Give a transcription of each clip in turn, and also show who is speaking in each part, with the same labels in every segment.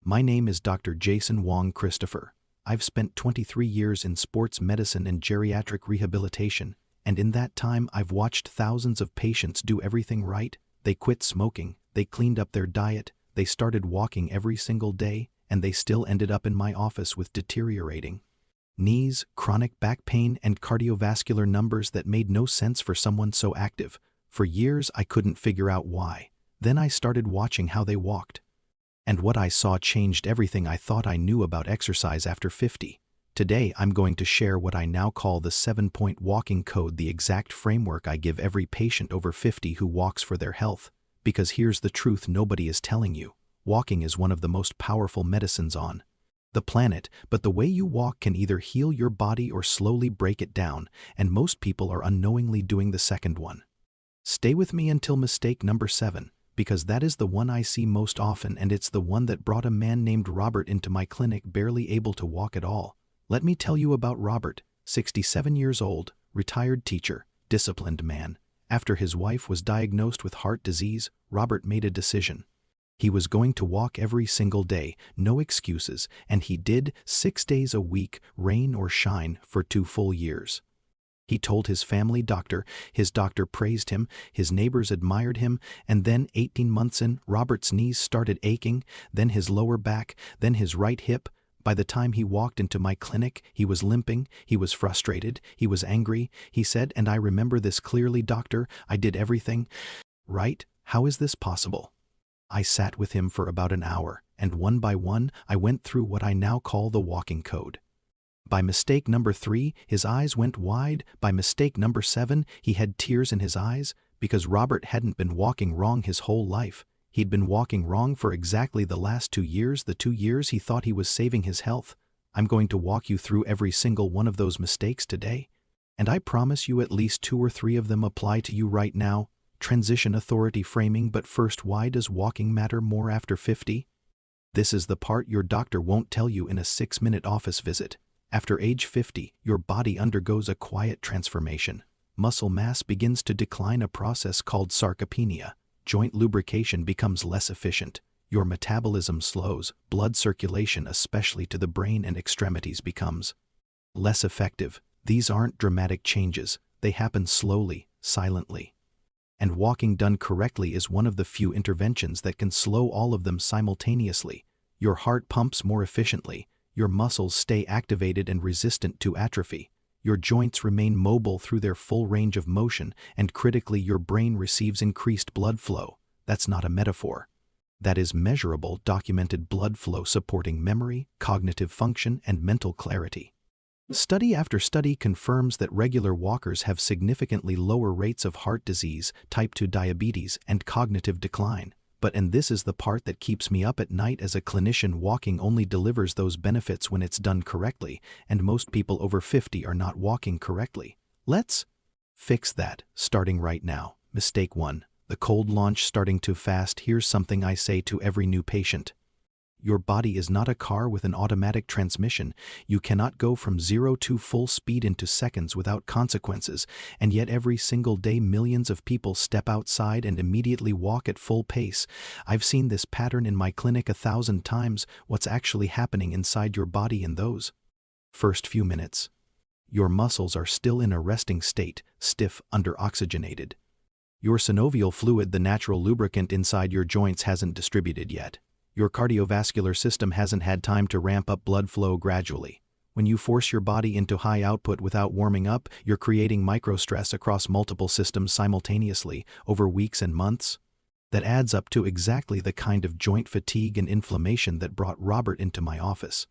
Speaker 1: My name is Dr. Jason Wong Christopher. I've spent 23 years in sports medicine and geriatric rehabilitation, and in that time I've watched thousands of patients do everything right. They quit smoking, they cleaned up their diet, they started walking every single day, and they still ended up in my office with deteriorating knees, chronic back pain, and cardiovascular numbers that made no sense for someone so active. For years I couldn't figure out why. Then I started watching how they walked. And what I saw changed everything I thought I knew about exercise after 50. Today I'm going to share what I now call the 7-point walking code, the exact framework I give every patient over 50 who walks for their health. Because here's the truth nobody is telling you. Walking is one of the most powerful medicines on the planet, but the way you walk can either heal your body or slowly break it down, and most people are unknowingly doing the second one. Stay with me until mistake number 7, because that is the one I see most often, and it's the one that brought a man named Robert into my clinic barely able to walk at all. Let me tell you about Robert, 67 years old, retired teacher, disciplined man. After his wife was diagnosed with heart disease, Robert made a decision. He was going to walk every single day, no excuses, and he did 6 days a week, rain or shine, for 2 full years. He told his family doctor, his doctor praised him, his neighbors admired him, and then 18 months in, Robert's knees started aching, then his lower back, then his right hip. By the time he walked into my clinic, he was limping, he was frustrated, he was angry. He said, and I remember this clearly, "Doctor, I did everything right. How is this possible?" I sat with him for about an hour, and one by one, I went through what I now call the walking code. By mistake number 3, his eyes went wide. By mistake number 7, he had tears in his eyes, because Robert hadn't been walking wrong his whole life. He'd been walking wrong for exactly the last 2 years, the 2 years he thought he was saving his health. I'm going to walk you through every single one of those mistakes today, and I promise you at least 2 or 3 of them apply to you right now. Transition authority framing. But first, why does walking matter more after 50? This is the part your doctor won't tell you in a 6-minute office visit. After age 50, your body undergoes a quiet transformation. Muscle mass begins to decline, a process called sarcopenia. Joint lubrication becomes less efficient. Your metabolism slows. Blood circulation, especially to the brain and extremities, becomes less effective. These aren't dramatic changes. They happen slowly, silently. And walking done correctly is one of the few interventions that can slow all of them simultaneously. Your heart pumps more efficiently. Your muscles stay activated and resistant to atrophy. Your joints remain mobile through their full range of motion, and critically, your brain receives increased blood flow. That's not a metaphor. That is measurable, documented blood flow supporting memory, cognitive function, and mental clarity. Study after study confirms that regular walkers have significantly lower rates of heart disease, type 2 diabetes, and cognitive decline. And this is the part that keeps me up at night as a clinician, walking only delivers those benefits when it's done correctly, and most people over 50 are not walking correctly. Let's fix that, starting right now. Mistake 1. The cold launch, starting too fast. Here's something I say to every new patient. Your body is not a car with an automatic transmission. You cannot go from 0 to full speed into seconds without consequences, and yet every single day millions of people step outside and immediately walk at full pace. I've seen this pattern in my clinic 1,000 times. What's actually happening inside your body in those first few minutes? Your muscles are still in a resting state, stiff, underoxygenated. Your synovial fluid, the natural lubricant inside your joints, hasn't distributed yet. Your cardiovascular system hasn't had time to ramp up blood flow gradually. When you force your body into high output without warming up, you're creating microstress across multiple systems simultaneously over weeks and months. That adds up to exactly the kind of joint fatigue and inflammation that brought Robert into my office.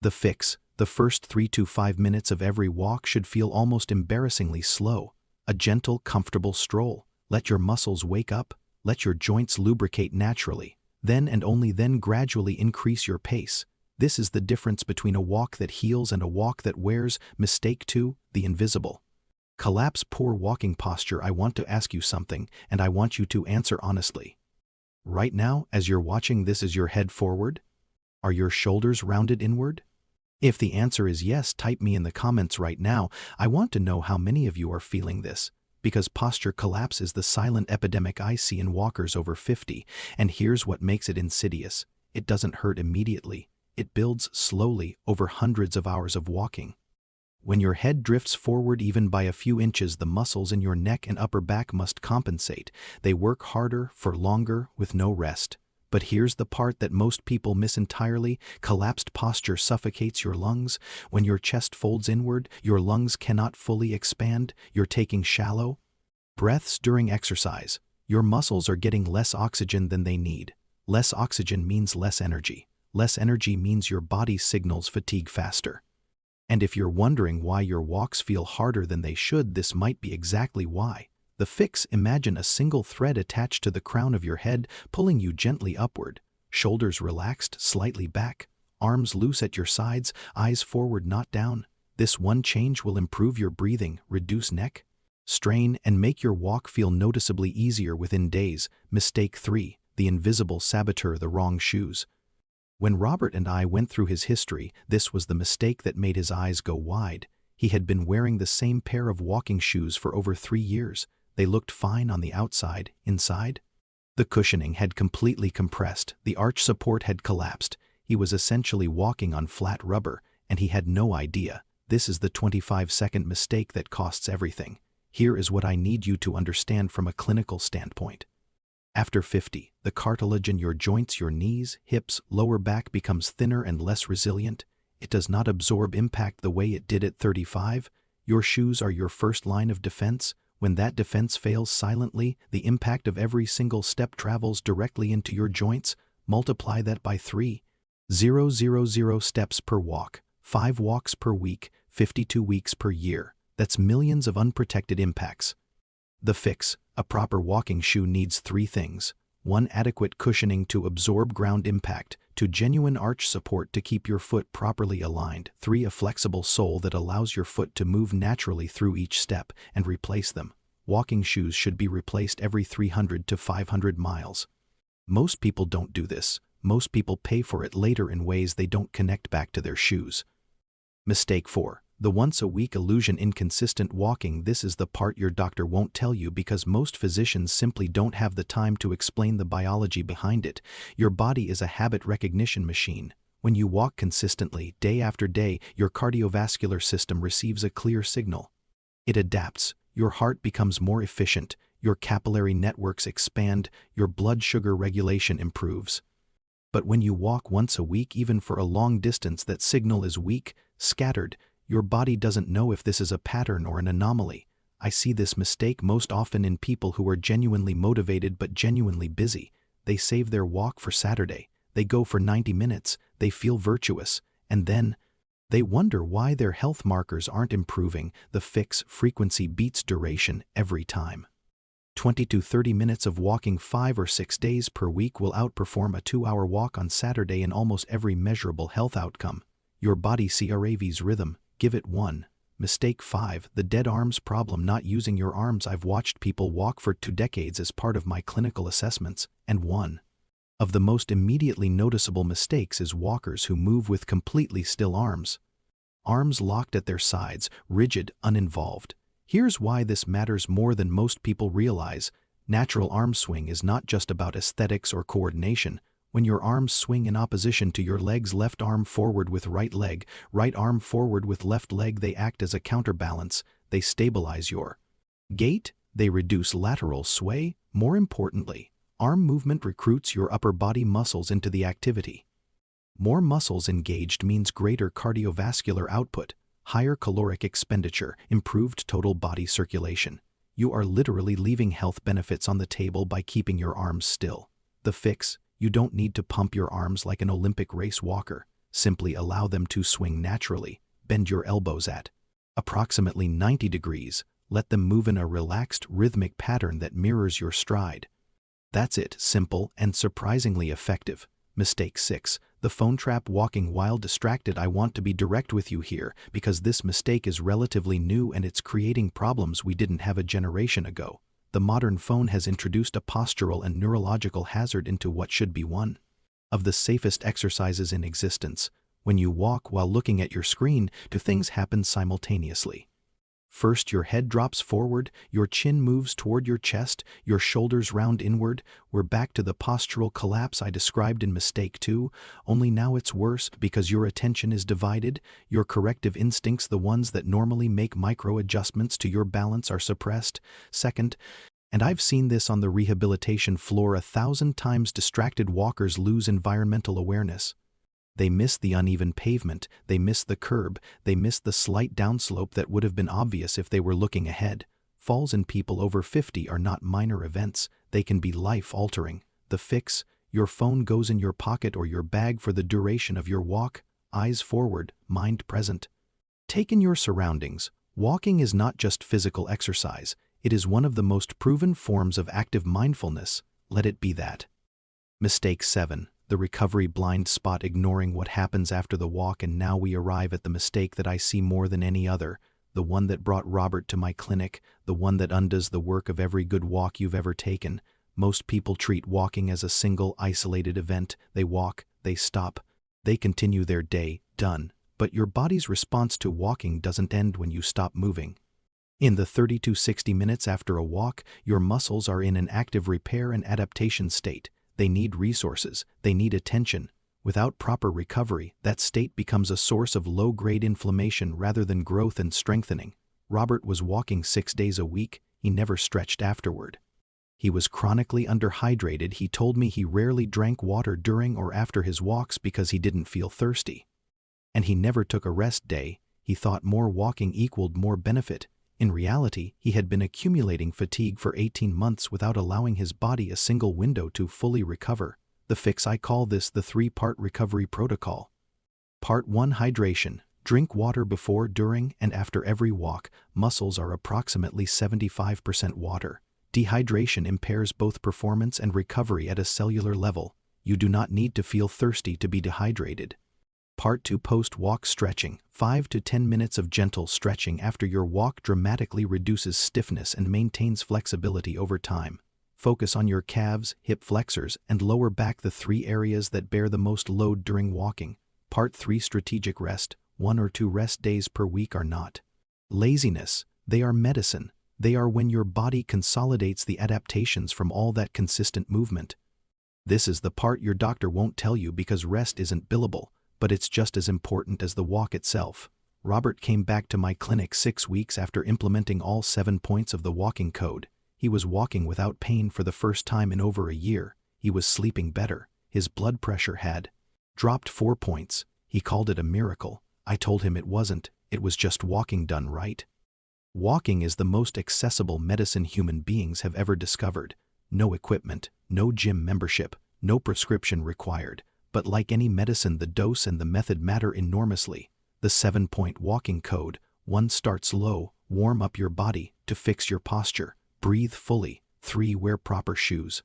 Speaker 1: The fix: the first 3 to 5 minutes of every walk should feel almost embarrassingly slow. A gentle, comfortable stroll. Let your muscles wake up. Let your joints lubricate naturally. Then and only then gradually increase your pace. This is the difference between a walk that heals and a walk that wears. Mistake 2, the invisible collapse, poor walking posture. I want to ask you something, and I want you to answer honestly. Right now, as you're watching this, is your head forward? Are your shoulders rounded inward? If the answer is yes, type me in the comments right now. I want to know how many of you are feeling this. Because posture collapse is the silent epidemic I see in walkers over 50, and here's what makes it insidious. It doesn't hurt immediately. It builds slowly over hundreds of hours of walking. When your head drifts forward even by a few inches, the muscles in your neck and upper back must compensate. They work harder for longer with no rest. But here's the part that most people miss entirely. Collapsed posture suffocates your lungs. When your chest folds inward, your lungs cannot fully expand. You're taking shallow breaths during exercise. Your muscles are getting less oxygen than they need. Less oxygen means less energy. Less energy means your body signals fatigue faster. And if you're wondering why your walks feel harder than they should, this might be exactly why. The fix: imagine a single thread attached to the crown of your head, pulling you gently upward. Shoulders relaxed, slightly back. Arms loose at your sides, eyes forward, not down. This one change will improve your breathing, reduce neck strain, and make your walk feel noticeably easier within days. Mistake 3. The invisible saboteur: the wrong shoes. When Robert and I went through his history, this was the mistake that made his eyes go wide. He had been wearing the same pair of walking shoes for over 3 years. They looked fine on the outside. Inside, the cushioning had completely compressed. The arch support had collapsed. He was essentially walking on flat rubber, and he had no idea. This is the 25-second mistake that costs everything. Here is what I need you to understand from a clinical standpoint. After 50, the cartilage in your joints, your knees, hips, lower back becomes thinner and less resilient. It does not absorb impact the way it did at 35. Your shoes are your first line of defense. When that defense fails silently, the impact of every single step travels directly into your joints. Multiply that by 3,000 steps per walk, 5 walks per week, 52 weeks per year. That's millions of unprotected impacts. The fix: a proper walking shoe needs 3 things. 1. Adequate cushioning to absorb ground impact. 2. Genuine arch support to keep your foot properly aligned. 3. A flexible sole that allows your foot to move naturally through each step. And replace them. Walking shoes should be replaced every 300 to 500 miles. Most people don't do this. Most people pay for it later in ways they don't connect back to their shoes. Mistake 4. The once-a-week illusion: inconsistent walking. This is the part your doctor won't tell you because most physicians simply don't have the time to explain the biology behind it. Your body is a habit recognition machine. When you walk consistently, day after day, your cardiovascular system receives a clear signal. It adapts. Your heart becomes more efficient. Your capillary networks expand. Your blood sugar regulation improves. But when you walk once a week, even for a long distance, that signal is weak, scattered. Your body doesn't know if this is a pattern or an anomaly. I see this mistake most often in people who are genuinely motivated but genuinely busy. They save their walk for Saturday. They go for 90 minutes. They feel virtuous. And then they wonder why their health markers aren't improving. The fix: frequency beats duration every time. 20 to 30 minutes of walking 5 or 6 days per week will outperform a 2-hour walk on Saturday in almost every measurable health outcome. Your body craves rhythm. Give it 1. Mistake 5. The dead arms problem: not using your arms. I've watched people walk for 2 decades as part of my clinical assessments, and one of the most immediately noticeable mistakes is walkers who move with completely still arms. Arms locked at their sides, rigid, uninvolved. Here's why this matters more than most people realize. Natural arm swing is not just about aesthetics or coordination. When your arms swing in opposition to your legs, left arm forward with right leg, right arm forward with left leg, they act as a counterbalance. They stabilize your gait. They reduce lateral sway. More importantly, arm movement recruits your upper body muscles into the activity. More muscles engaged means greater cardiovascular output, higher caloric expenditure, improved total body circulation. You are literally leaving health benefits on the table by keeping your arms still. The fix: you don't need to pump your arms like an Olympic race walker. Simply allow them to swing naturally. Bend your elbows at approximately 90 degrees. Let them move in a relaxed, rhythmic pattern that mirrors your stride. That's it. Simple and surprisingly effective. Mistake 6. The phone trap: walking while distracted. I want to be direct with you here because this mistake is relatively new and it's creating problems we didn't have a generation ago. The modern phone has introduced a postural and neurological hazard into what should be one of the safest exercises in existence. When you walk while looking at your screen, 2 things happen simultaneously. First, your head drops forward, your chin moves toward your chest, your shoulders round inward. We're back to the postural collapse I described in Mistake 2, only now it's worse because your attention is divided, your corrective instincts, the ones that normally make micro-adjustments to your balance, are suppressed. Second, and I've seen this on the rehabilitation floor 1,000 times, distracted walkers lose environmental awareness. They miss the uneven pavement, they miss the curb, they miss the slight downslope that would have been obvious if they were looking ahead. Falls in people over 50 are not minor events, they can be life-altering. The fix: your phone goes in your pocket or your bag for the duration of your walk, eyes forward, mind present. Take in your surroundings. Walking is not just physical exercise, it is one of the most proven forms of active mindfulness. Let it be that. Mistake 7. The recovery blind spot, ignoring what happens after the walk. And now we arrive at the mistake that I see more than any other, the one that brought Robert to my clinic, the one that undoes the work of every good walk you've ever taken. Most people treat walking as a single, isolated event. They walk, they stop, they continue their day, done. But your body's response to walking doesn't end when you stop moving. In the 30 to 60 minutes after a walk, your muscles are in an active repair and adaptation state. They need resources, they need attention. Without proper recovery, that state becomes a source of low-grade inflammation rather than growth and strengthening. Robert was walking 6 days a week, he never stretched afterward. He was chronically underhydrated. He told me he rarely drank water during or after his walks because he didn't feel thirsty. And he never took a rest day. He thought more walking equaled more benefit. In reality, he had been accumulating fatigue for 18 months without allowing his body a single window to fully recover. The fix: I call this the 3-part recovery protocol. Part 1: hydration. Drink water before, during, and after every walk. Muscles are approximately 75% water. Dehydration impairs both performance and recovery at a cellular level. You do not need to feel thirsty to be dehydrated. Part 2: post-walk stretching. 5 to 10 minutes of gentle stretching after your walk dramatically reduces stiffness and maintains flexibility over time. Focus on your calves, hip flexors, and lower back, the 3 areas that bear the most load during walking. Part 3: strategic rest. 1 or 2 rest days per week are not laziness, they are medicine. They are when your body consolidates the adaptations from all that consistent movement. This is the part your doctor won't tell you because rest isn't billable, but it's just as important as the walk itself. Robert came back to my clinic 6 weeks after implementing all 7 points of the walking code. He was walking without pain for the first time in over a year. He was sleeping better. His blood pressure had dropped 4 points. He called it a miracle. I told him it wasn't, it was just walking done right. Walking is the most accessible medicine human beings have ever discovered. No equipment, no gym membership, no prescription required. But like any medicine, the dose and the method matter enormously. The 7-point walking code: 1. Start slow, warm up your body. 2. Fix your posture, breathe fully. 3. Wear proper shoes.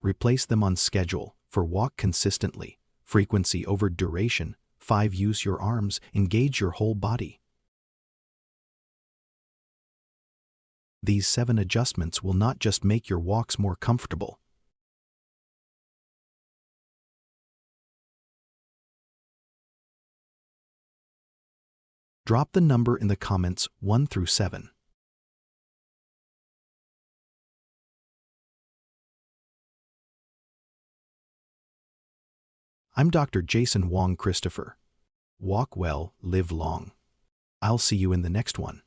Speaker 1: Replace them on schedule. 4. Walk consistently. Frequency over duration. 5. Use your arms, engage your whole body. These 7 adjustments will not just make your walks more comfortable. Drop the number in the comments 1 through 7. I'm Dr. Jason Wong Christopher. Walk well, live long. I'll see you in the next one.